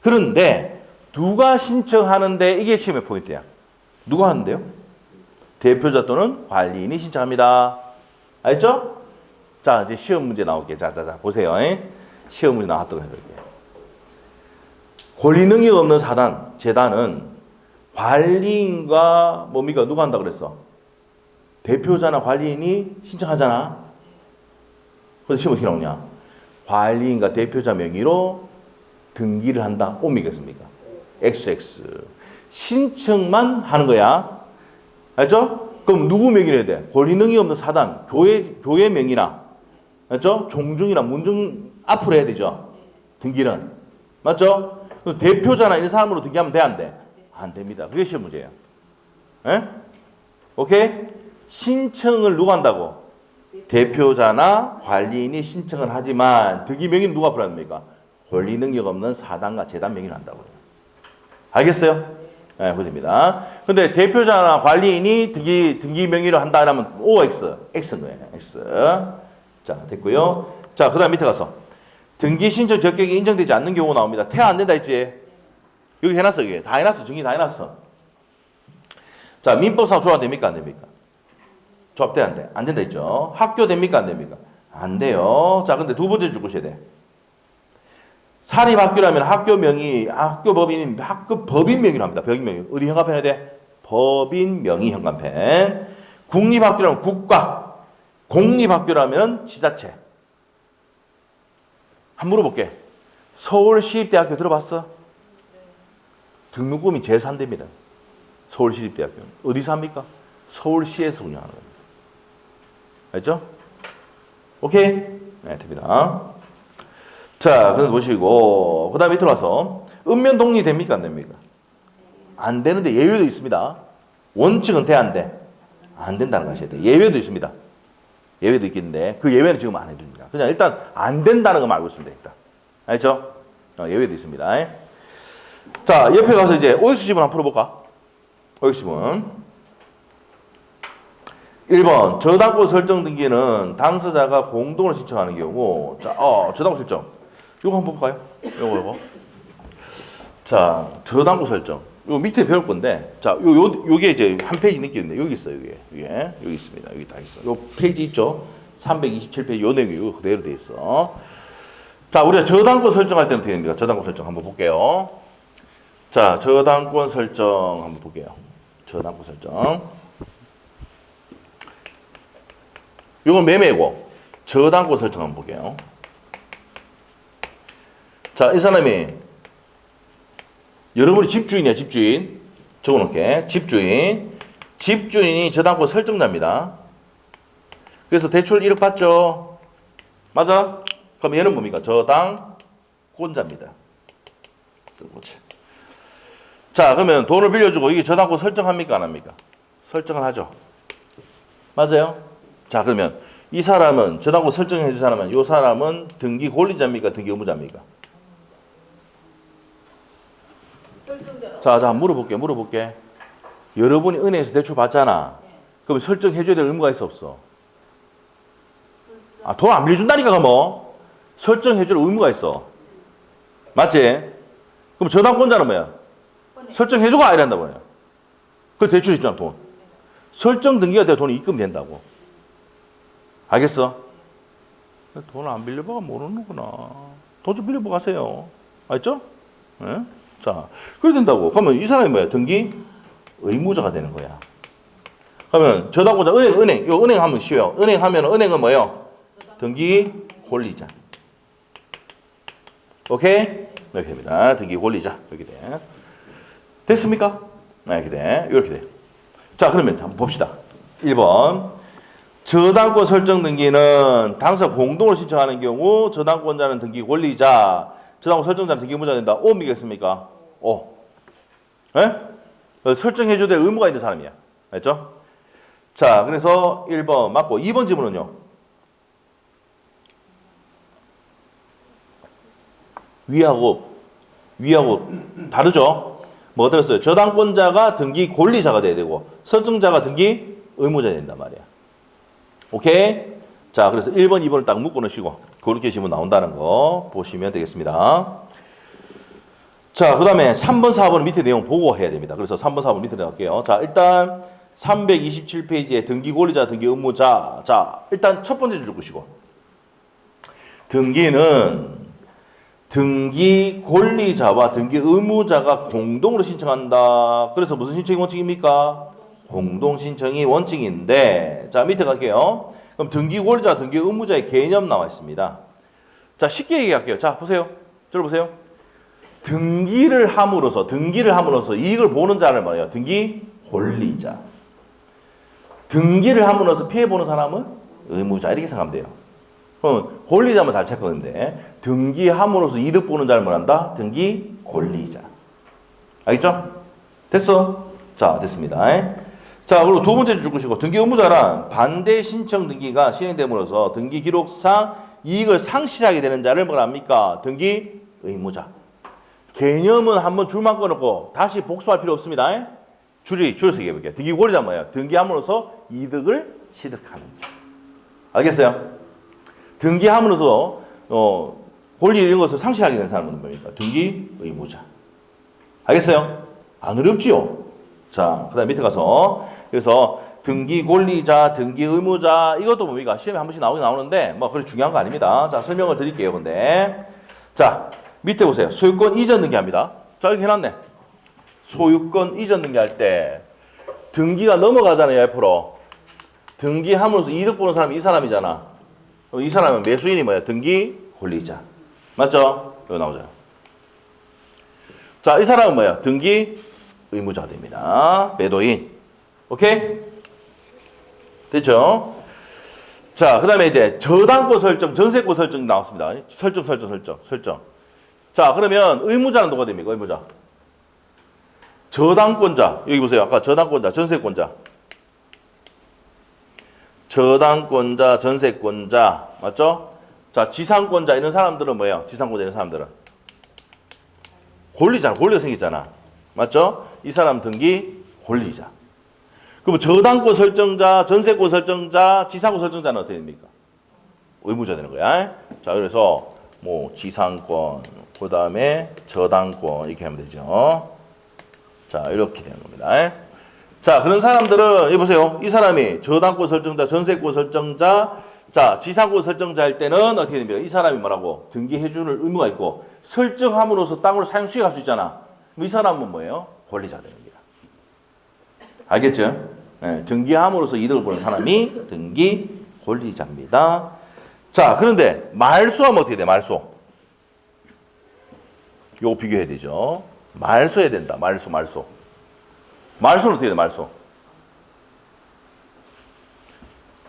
그런데 누가 신청하는데 이게 시험의 포인트야. 누가 하는데요? 대표자 또는 관리인이 신청합니다. 알죠? 자, 이제 시험 문제 나올게요. 자, 보세요. 시험 문제 나왔다고 해볼게요. 권리 능력 없는 사단, 재단은 관리인과 뭡니까? 누가 한다고 그랬어? 대표자나 관리인이 신청하잖아. 그래서 시험 어떻게 나오냐? 관리인과 대표자 명의로 등기를 한다. 옵니까? 있습니까? XX. 신청만 하는 거야. 알죠? 그럼 누구 명의로 해야 돼? 권리 능력 없는 사단, 교회 명의나, 맞죠? 종중이나 문중 앞으로 해야 되죠. 등기는. 맞죠? 대표자나 이런 사람으로 등기하면 돼, 안 돼? 안 됩니다. 그게 시험 문제예요. 에? 오케이? 신청을 누가 한다고? 대표자나 관리인이 신청을 하지만 등기 명의는 누가 앞으로 합니까? 권리 능력 없는 사단과 재단 명의를 한다고요. 알겠어요? 네, 그렇게 됩니다. 근데 대표자나 관리인이 등기 명의로 한다 하면 OX, X인 거예요. X. 자, 됐고요. 자, 그 다음 밑에 가서 등기 신청 적격이 인정되지 않는 경우가 나옵니다. 퇴하 안 된다 했지? 여기 해놨어, 이게. 다 해놨어. 증기 다 해놨어. 자, 민법상 조합 됩니까? 안 됩니까? 조합돼, 안 돼? 안 된다 했죠? 학교 됩니까? 안 됩니까? 안 돼요. 자, 근데 두 번째 줄 것이야 돼. 사립학교라면 학교 명의, 학교 법인 명의로 합니다. 법인 명의. 어디 현관펜 해야 돼? 법인 명의 현관펜. 국립학교라면 국가. 공립학교라면 지자체. 한번 물어볼게. 서울시립대학교 들어봤어? 등록금이 제3대입니다. 서울시립대학교. 어디서 합니까? 서울시에서 운영하는 겁니다. 알죠? 오케이? 네, 됩니다. 자, 그래서 보시고, 그 다음에 밑으로 와서, 읍면동리 됩니까? 안 됩니까? 안 되는데 예외도 있습니다. 원칙은 돼, 안 돼? 안 된다는 거 아셔야 돼요. 예외도 있습니다. 예외도 있겠는데, 그 예외는 지금 안 해줍니다. 그냥 일단 안 된다는 것만 알고 있으면 되겠다. 알죠? 예외도 있습니다. 자, 옆에 가서 이제 OX 지문 한번 풀어볼까? OX 지문. 1번, 저당권 설정 등기는 당사자가 공동으로 신청하는 경우, 자, 저당권 설정. 요거 한번 볼까요? 요거. 자, 저당권 설정. 요 밑에 배울 건데, 자, 요게 이제 한 페이지 느끼는데, 여기 있어요, 여기 있습니다. 여기 다 있어. 요 페이지 있죠? 327페이지 요 내용이 요 그대로 돼 있어. 자, 우리가 저당권 설정할 때는 어떻게 됩니까? 저당권 설정 한번 볼게요. 자, 저당권 설정 한번 볼게요. 저당권 설정. 요건 매매고, 저당권 설정 한번 볼게요. 자, 이 사람이 여러분이 집주인이야, 집주인. 적어놓을게. 집주인이 저당권 설정자입니다. 그래서 대출 1억 받죠? 맞아? 그럼 얘는 뭡니까? 저당권자입니다. 자, 그러면 돈을 빌려주고 이게 저당권 설정합니까? 안 합니까? 설정을 하죠. 맞아요? 자, 그러면 이 사람은, 저당권 설정해 준 사람은, 이 사람은 등기 권리자입니까? 등기 의무자입니까? 자, 물어볼게. 여러분이 은행에서 대출 받잖아. 그럼 설정해줘야 될 의무가 있어, 없어? 돈 안 빌려준다니까, 뭐. 설정해줄 의무가 있어. 맞지? 그럼 저당권자는 뭐야? 설정해주고 아야 한다고 해요. 그 대출 있잖아, 돈. 설정 등기가 돼야 돈이 입금된다고. 알겠어? 돈을 안 빌려봐가 모르는구나. 돈 좀 빌려봐 가세요. 알죠? 네? 자, 그래야 된다고. 그러면 이 사람이 뭐야? 등기 의무자가 되는 거야. 그러면 저당권자 은행 하면 쉬워요. 은행은 뭐예요? 등기 권리자. 오케이? 이렇게 됩니다. 등기 권리자. 이렇게 돼. 됐습니까? 네, 이렇게 돼. 이렇게 돼. 자, 그러면 한번 봅시다. 1번. 저당권 설정 등기는 당사 공동으로 신청하는 경우 저당권자는 등기 권리자, 저당권 설정자는 등기 의무자가 된다. 오미겠습니까? 오. 예? 설정해줘야 될 의무가 있는 사람이야. 알죠? 자, 그래서 1번 맞고 2번 지문은요. 위하고 다르죠? 뭐가 들었어요? 저당권자가 등기 권리자가 돼야 되고 설정자가 등기 의무자가 된단 말이야. 오케이? 자, 그래서 1번, 2번을 딱 묶어 놓으시고 그렇게 지문 나온다는 거 보시면 되겠습니다. 자, 그 다음에 3번, 4번 밑에 내용 보고 해야 됩니다. 그래서 3번, 4번 밑에 내갈게요. 자, 일단 327페이지에 등기 권리자, 등기 의무자. 자, 일단 첫 번째 줄 것이고 등기는 등기 권리자와 등기 의무자가 공동으로 신청한다. 그래서 무슨 신청이 원칙입니까? 공동 신청이 원칙인데, 자, 밑에 갈게요. 그럼 등기 권리자, 등기 의무자의 개념 나와 있습니다. 자, 쉽게 얘기할게요. 자, 보세요. 저를 보세요. 등기를 함으로써 이익을 보는 자를 뭐예요? 등기 권리자. 등기를 함으로써 피해 보는 사람은 의무자. 이렇게 생각하면 돼요. 그럼 권리자만 잘 체크하는데 등기함으로써 이득 보는 자를 뭐란다? 등기 권리자. 알겠죠? 됐어? 자, 됐습니다. 자, 그리고 두 번째 줄 것이고 등기 의무자란 반대 신청 등기가 시행됨으로써 등기 기록상 이익을 상실하게 되는 자를 뭐라 합니까? 등기 의무자. 개념은 한번 줄만 꺼놓고 다시 복수할 필요 없습니다. 줄여서 얘기해 볼게요. 등기 권리자 뭐예요? 등기함으로써 이득을 취득하는 자. 알겠어요? 등기함으로써 권리 이런 것을 상실하게 된 사람은 뭡니까? 등기 의무자. 알겠어요? 안 어렵지요? 자, 그 다음 밑에 가서 그래서 등기 권리자, 등기 의무자 이것도 뭡니까? 시험에 한 번씩 나오긴 나오는데 뭐 그렇게 중요한 거 아닙니다. 자, 설명을 드릴게요. 근데 자, 밑에 보세요. 소유권 이전 등기합니다. 자, 이렇게 해놨네. 소유권 이전 등기할 때 등기가 넘어가잖아요. 옆으로. 등기함으로써 이득 보는 사람이 이 사람이잖아. 이 사람은 매수인이 뭐야? 등기 권리자. 맞죠? 여기 나오죠. 자, 이 사람은 뭐야? 등기 의무자가 됩니다. 매도인. 오케이? 됐죠? 자, 그 다음에 이제 저당권 설정, 전세권 설정 나왔습니다. 설정. 자, 그러면 의무자는 누가 됩니까? 의무자. 저당권자. 여기 보세요. 아까 저당권자, 전세권자. 저당권자, 전세권자. 맞죠? 자, 지상권자 이런 사람들은 뭐예요? 지상권자 이런 사람들은. 권리잖아. 권리가 생기잖아. 맞죠? 이 사람 등기 권리자. 그럼 저당권 설정자, 전세권 설정자, 지상권 설정자는 어떻게 됩니까? 의무자 되는 거야. 자, 그래서 뭐 지상권, 그 다음에 저당권 이렇게 하면 되죠. 자, 이렇게 되는 겁니다. 자, 그런 사람들은 여기 보세요. 이 사람이 저당권 설정자, 전세권 설정자, 자, 지상권 설정자일 때는 어떻게 됩니까? 이 사람이 뭐라고? 등기해 줄 의무가 있고 설정함으로써 땅을 사용 수익할 수 있잖아. 이 사람은 뭐예요? 권리자 되는 겁니다. 알겠죠? 네, 등기함으로써 이득을 보는 사람이 등기 권리자입니다. 자, 그런데 말소하면 어떻게 돼? 말소. 요거 비교해야 되죠. 말소해야 된다. 말소. 말소는 어떻게 돼? 말소.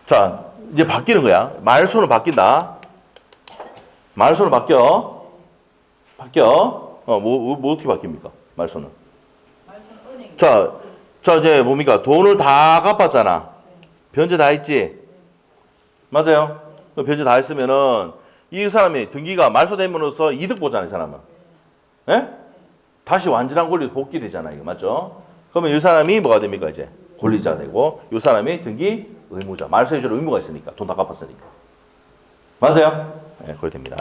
자, 이제 바뀌는 거야. 말소는 바뀐다. 말소는 바뀌어. 뭐 어떻게 바뀝니까? 말소는. 자, 이제 뭡니까? 돈을 다 갚았잖아. 변제 다 했지? 맞아요? 변제 다 했으면은 이 사람이 등기가 말소됨으로써 이득 보잖아, 이 사람은. 예? 다시 완전한 권리로 복귀되잖아, 이거 맞죠? 그러면 이 사람이 뭐가 됩니까, 이제? 권리자 되고, 이 사람이 등기 의무자. 말소해줄 의무가 있으니까. 돈 다 갚았으니까. 맞아요? 네, 그렇게 됩니다.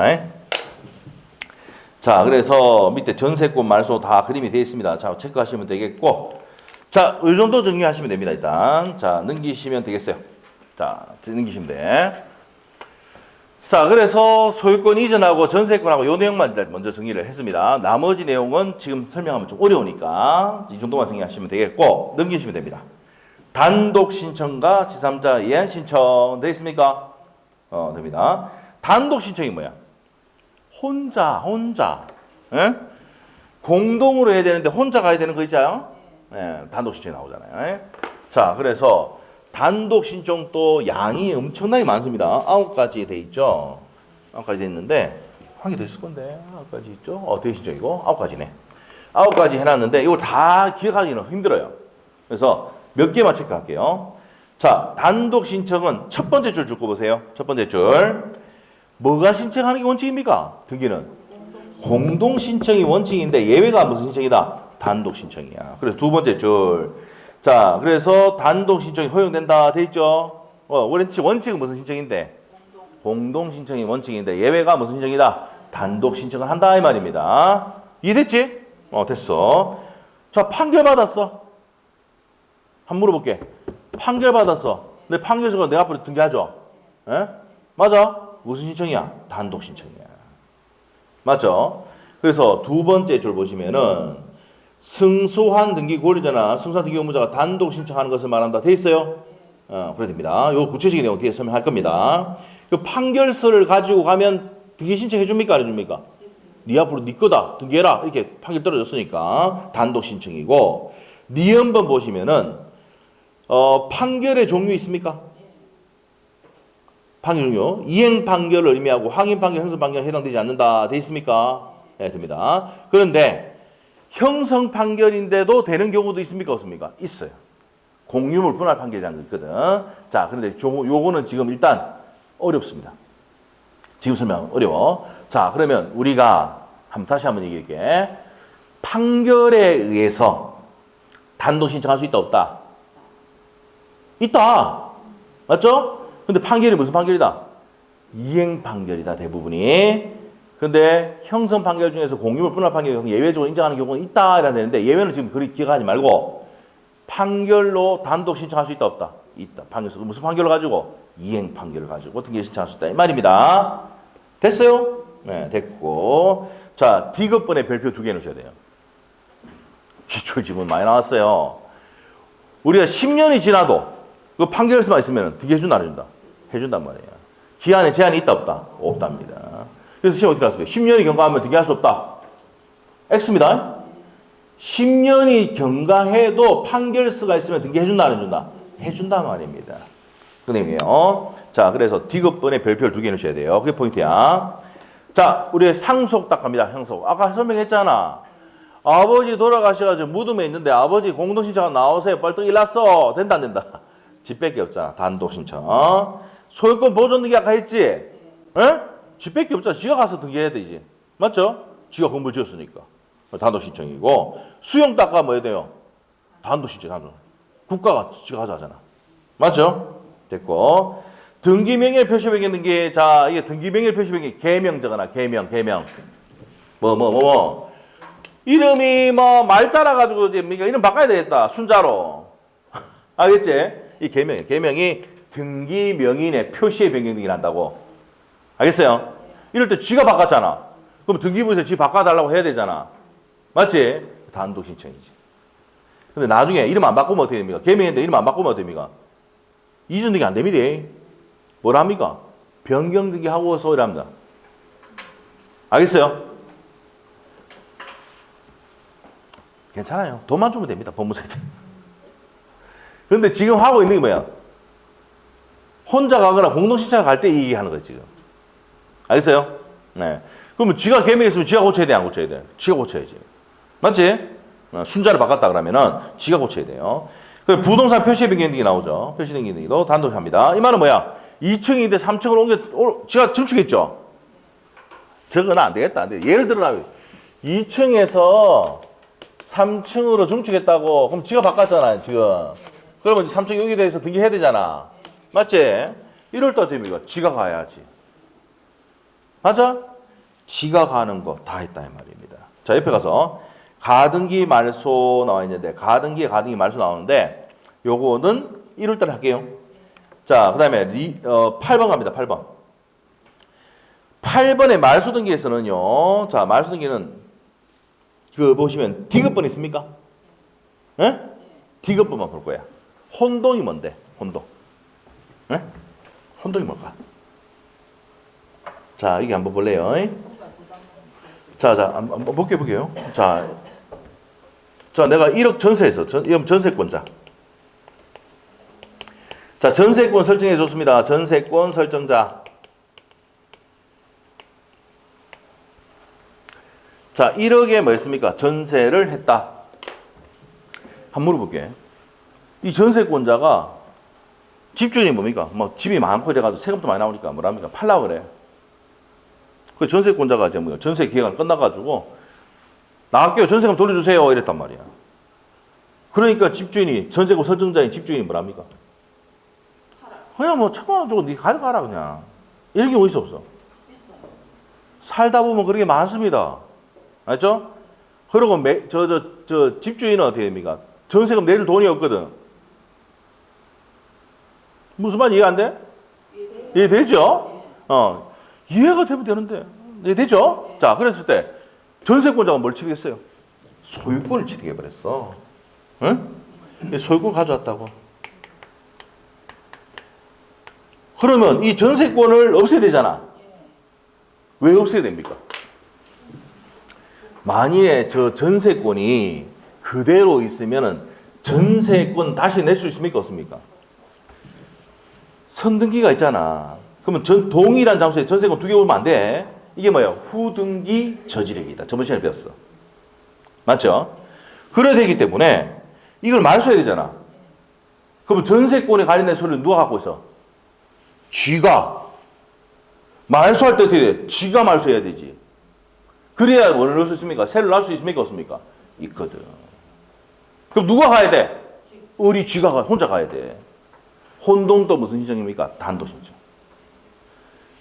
자, 그래서 밑에 전세권 말소 다 그림이 되어 있습니다. 자, 체크하시면 되겠고. 자, 이 정도 정리하시면 됩니다, 일단. 자, 넘기시면 되겠어요. 자, 넘기시면 돼. 자, 그래서 소유권 이전하고 전세권하고 요 내용만 먼저 정리를 했습니다. 나머지 내용은 지금 설명하면 좀 어려우니까 이 정도만 정리하시면 되겠고, 넘기시면 됩니다. 단독 신청과 제3자 예한 신청 되어 있습니까? 됩니다. 단독 신청이 뭐야? 혼자. 예? 공동으로 해야 되는데 혼자 가야 되는 거 있잖아요? 예, 단독 신청이 나오잖아요. 자, 그래서 단독 신청도 양이 엄청나게 많습니다. 9가지 돼 있죠. 9가지 돼 있는데 한 개 더 있을 건데 9가지 있죠. 대외 신청이고 9가지네. 9가지 해놨는데 이거 다 기억하기는 힘들어요. 그래서 몇 개만 체크할게요. 자, 단독 신청은 첫 번째 줄 쭉 보세요. 첫 번째 줄. 뭐가 신청하는 게 원칙입니까? 등기는 공동 신청이 원칙인데 예외가 무슨 신청이다? 단독 신청이야. 그래서 두 번째 줄. 자, 그래서 단독 신청이 허용된다 돼 있죠. 원칙은 무슨 신청인데? 공동 신청이 원칙인데 예외가 무슨 신청이다? 단독 신청을 한다 이 말입니다. 이해됐지? 됐어. 자, 판결 받았어. 한번 물어볼게. 판결 받았어. 근데 판결서가 내 앞으로 등기하죠? 에? 맞아? 무슨 신청이야? 단독 신청이야. 맞죠? 그래서 두 번째 줄 보시면은 승소한 등기 권리자나 승소한 등기 의무자가 단독 신청하는 것을 말한다. 돼 있어요? 그래 됩니다. 요 구체적인 내용 뒤에 설명할 겁니다. 그 판결서를 가지고 가면 등기 신청해 줍니까? 안 해줍니까? 네 앞으로 네 거다. 등기해라. 이렇게 판결 떨어졌으니까 단독 신청이고, 니은번 보시면은 판결의 종류 있습니까? 판결 종류. 이행 판결을 의미하고 항의 판결, 형성 판결에 해당되지 않는다. 돼 있습니까? 네, 됩니다. 그런데 형성 판결인데도 되는 경우도 있습니까? 없습니까? 있어요. 공유물 분할 판결이라는 거 있거든. 자, 그런데 요거는 지금 일단 어렵습니다. 지금 설명 어려워. 자, 그러면 우리가 다시 한번 얘기할게. 판결에 의해서 단독 신청할 수 있다 없다? 있다. 맞죠? 근데 판결이 무슨 판결이다? 이행 판결이다 대부분이. 근데 형성 판결 중에서 공유물 분할 판결 예외적으로 인정하는 경우는 있다 이라 되는데 예외는 지금 그리 기억하지 말고 판결로 단독 신청할 수 있다 없다? 있다. 판결 무슨 판결을 가지고? 이행 판결을 가지고 등기 신청할 수 있다 이 말입니다. 됐어요? 네, 됐고. 자, D급번의 별표 2개 넣으셔야 돼요. 기출 지문 많이 나왔어요. 우리가 10년이 지나도 그 판결서만 있으면 등기 해준다 안 해준다? 해준단 말이에요. 기한에 제한이 있다 없다? 없답니다. 그래서 시험 어떻게 나왔습니까? 10년이 경과하면 등기할 수 없다. X입니다. 10년이 경과해도 판결서가 있으면 등기해준다 안 해준다? 해준단 말입니다. 그 내용이에요. 자, 그래서 D급번의 별표를 2개 넣으셔야 돼요. 그게 포인트야. 자, 우리 상속 딱 갑니다. 형속. 아까 설명했잖아. 아버지 돌아가셔가지고 무덤에 있는데 아버지 공동신청 나오세요. 빨리 일났어. 된다 안 된다? 집밖에 없잖아. 단독신청. 소유권 보존 등기 아까 했지? 에? 집밖에 없잖아. 지가 가서 등기해야 되지. 맞죠? 지가 건물 지었으니까. 단독신청이고. 수용 닦아 뭐 해야 돼요? 단독신청. 단독. 국가가 지가 가서 하잖아. 맞죠? 됐고. 등기명의 표시명의 등기. 자, 이게 등기명의 표시명의 개명 적어놔. 개명. 이름이 뭐 말자라 가지고 이제 이름 바꿔야 되겠다. 순자로. 알겠지? 이 개명이에요. 개명이 등기명인의 표시의 변경 등기를 한다고. 알겠어요? 이럴 때 쥐가 바꿨잖아. 그럼 등기부에서 쥐 바꿔달라고 해야 되잖아. 맞지? 단독 신청이지. 근데 나중에 이름 안 바꾸면 어떻게 됩니까? 개명인데 이름 안 바꾸면 어떻게 됩니까? 이전 등기 안 됩니다. 뭐라 합니까? 변경 등기 하고서 이랍니다. 알겠어요? 괜찮아요. 돈만 주면 됩니다. 법무사한테. 그런데 지금 하고 있는 게 뭐야? 혼자 가거나 공동신청 갈 때 이 얘기하는 거예요, 지금. 알겠어요? 네. 그러면 지가 개명했으면 지가 고쳐야 돼, 안 고쳐야 돼? 지가 고쳐야지. 맞지? 순자를 바꿨다 그러면은 지가 고쳐야 돼요. 그럼 부동산 표시 변경등기 나오죠. 표시 변경등기도 단독합니다. 이 말은 뭐야? 2층인데 3층으로 지가 증축했죠? 저거는 안 되겠다. 안 돼. 예를 들어, 2층에서 3층으로 증축했다고. 그럼 지가 바꿨잖아요, 지금. 그러면 이제 3층 여기에 대해서 등기해야 되잖아. 맞지? 이럴 때 됩니까? 지가 가야지. 맞아? 지가 가는 거 다 했다 이 말입니다. 자, 옆에 가서 가등기 말소 나와 있는데 가등기 말소 나오는데 요거는 1월 달에 할게요. 자, 그다음에 8번 갑니다. 8번. 8번의 말소 등기에서는요. 자, 말소 등기는 그 보시면 D급번 있습니까? 예? D급번만 볼 거야. 혼동이 뭔데? 혼동. 예? 혼동이 뭘까? 자, 이게 한번 볼래요. 자, 한번 볼게요. 자, 내가 1억 전세에서, 이건 전세권자. 자, 전세권 설정해 줬습니다. 전세권 설정자. 자, 1억에 뭐였습니까? 전세를 했다. 한번 물어볼게. 이 전세권자가 집주인이 뭡니까? 뭐 집이 많고 이래가지고 세금도 많이 나오니까 뭐랍니까? 팔라고 그래. 그 전세권자가 이제 뭐야? 전세 기간이 끝나가지고 나갈게요. 전세금 돌려주세요. 이랬단 말이야. 그러니까 집주인이 전세권 설정자인 집주인이 뭐랍니까? 그냥 뭐 1,000만 원 주고 네 가져가라 그냥. 이런 게 어디 없어? 살다 보면 그런 게 많습니다. 알죠? 그리고 저 집주인은 어떻게 됩니까? 전세금 내줄 돈이 없거든. 무슨 말 이해 안 돼? 이해되죠? 이해가 되면 되는데. 이해되죠? 자, 그랬을 때 전세권자가 뭘 취득했어요? 소유권을 취득해버렸어. 응? 소유권 가져왔다고. 그러면 이 전세권을 없애야 되잖아. 왜 없애야 됩니까? 만일에 저 전세권이 그대로 있으면은 전세권 다시 낼 수 있습니까? 없습니까? 선등기가 있잖아. 그러면 동일한 장소에 전세권 2개 오면 안 돼. 이게 뭐예요? 후등기 저지력이다. 저번 시간에 배웠어. 맞죠? 그래야 되기 때문에 이걸 말소해야 되잖아. 그러면 전세권에 관련된 서류를 누가 갖고 있어? 쥐가. 말소할 때 어떻게 돼? 쥐가 말소해야 되지. 그래야 뭐를 넣을 수 있습니까? 세를 넣을 수 있습니까? 없습니까? 있거든. 그럼 누가 가야 돼? 우리 쥐가 혼자 가야 돼. 혼동도 무슨 신청입니까? 단독 신청.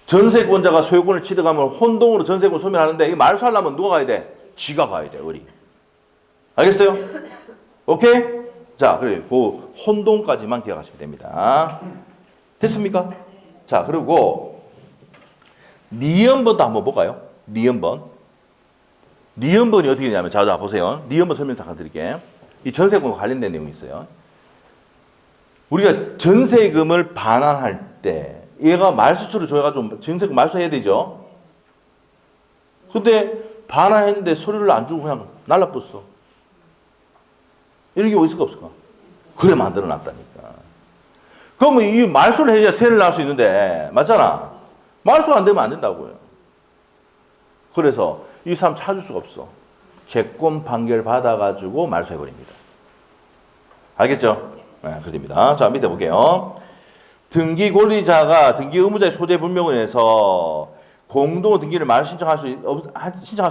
전세권자가 소유권을 취득하면 혼동으로 전세권 소멸하는데 이 말소하려면 누가 가야 돼? 쥐가 가야 돼. 우리. 알겠어요? 오케이? 자, 그래. 그 혼동까지만 기억하시면 됩니다. 됐습니까? 자, 그리고 니은번도 한번 볼까요? 니은번. 니은번이 어떻게 되냐면 자, 보세요. 니은번 설명 잠깐 드릴게요. 이 전세금과 관련된 내용이 있어요. 우리가 전세금을 반환할 때 얘가 말소처를 줘가지고 전세금 말소해야 되죠. 근데 반환했는데 서류를 안 주고 그냥 날라붙어. 이런 게 어디서 없을까? 그래 만들어 놨다니까. 그러면 이 말소를 해야 세를 날 수 있는데 맞잖아. 말소가 안 되면 안 된다고요. 그래서 이 사람 찾을 수가 없어. 채권 판결 받아가지고 말소해버립니다. 알겠죠? 네, 그렇게 됩니다. 자, 밑에 볼게요. 등기 권리자가 등기 의무자의 소재 불명을 인해서 공동 등기를 말소 신청할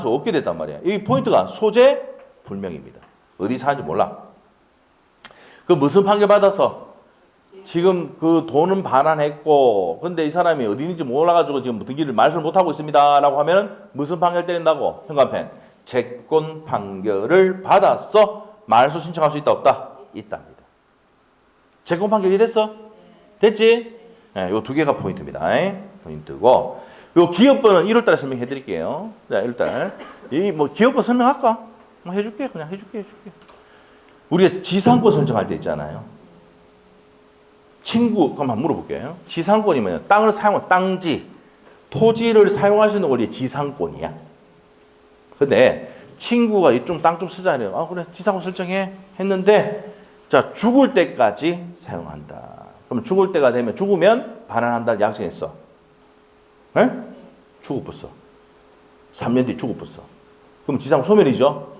수 없게 됐단 말이야. 이 포인트가 소재 불명입니다. 어디 사는지 몰라. 그 무슨 판결 받았어? 지금 그 돈은 반환했고, 근데 이 사람이 어디 있는지 몰라가지고 지금 등기를 말소를 못하고 있습니다. 라고 하면은 무슨 판결 때린다고? 현관펜. 채권 판결을 받았어. 말소 신청할 수 있다, 없다? 있답니다. 채권 판결이 됐어? 됐지? 네, 요 두 개가 포인트입니다. 포인트고. 요 기업번은 1월달에 설명해 드릴게요. 자, 1월달. 이 뭐 기업번 설명할까? 뭐 해줄게. 그냥 해줄게. 우리가 지상권 설정할 때 있잖아요. 친구, 그럼 한번 물어볼게요. 지상권이 뭐냐? 땅을 사용한 땅지, 토지를 사용할 수 있는 권리 지상권이야. 근데 친구가 이 좀 땅 좀 쓰자 이래요. 아, 그래. 지상권 설정해. 했는데 자, 죽을 때까지 사용한다. 그럼 죽을 때가 되면 죽으면 반환한다 약정했어. 에? 죽어버렸어. 3년 뒤 죽어버렸어. 그럼 지상 소멸이죠?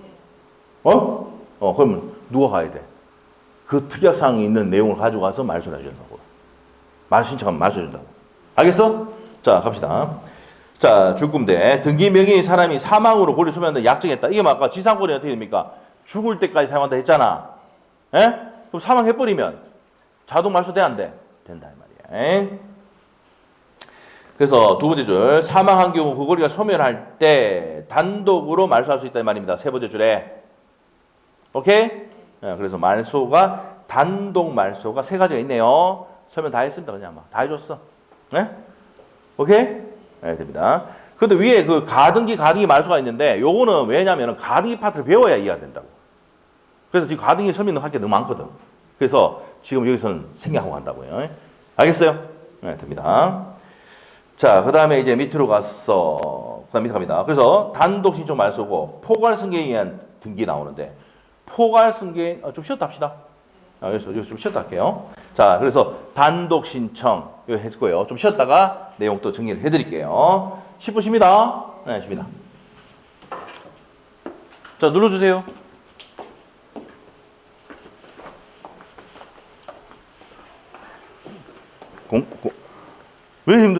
그러면 누가 가야 돼? 그 특약사항이 있는 내용을 가지고 가서 말소를 해준다고. 말소 신청하면 말소 해준다고. 알겠어? 자, 갑시다. 자, 죽음대. 등기 명의의 사람이 사망으로 권리 소멸한다 약정했다. 이게 아까 지상권이 어떻게 됩니까? 죽을 때까지 사용한다 했잖아. 에? 그럼 사망해버리면 자동 말소 돼, 안 돼? 된다, 이 말이야. 그래서 두 번째 줄, 사망한 경우 그 권리가 소멸할 때 단독으로 말소할 수 있다, 이 말입니다. 세 번째 줄에. 오케이? 그래서 말소가, 단독 말소가 세 가지가 있네요. 설명 다 했습니다, 그냥 아마. 다 해줬어. 네? 오케이? 네, 됩니다. 근데 위에 그 가등기 말소가 있는데, 요거는 왜냐면 가등기 파트를 배워야 이해가 된다고. 그래서 지금 가등기 설명을 할 게 너무 많거든. 그래서 지금 여기서는 생략하고 간다고요. 알겠어요? 네, 됩니다. 자, 그 다음에 이제 밑으로 갔어. 그 다음 밑에 갑니다. 그래서 단독 신청 말소고, 포괄 승계에 의한 등기 나오는데, 포괄 승계, 좀 쉬었다 합시다. 여기서 좀 쉬었다 할게요. 자, 그래서 단독 신청, 이거 했을 거예요. 좀 쉬었다가 내용 또 정리를 해드릴게요. 10분 쉽니다. 네, 쉽니다. 자, 눌러주세요. 왜 힘들어?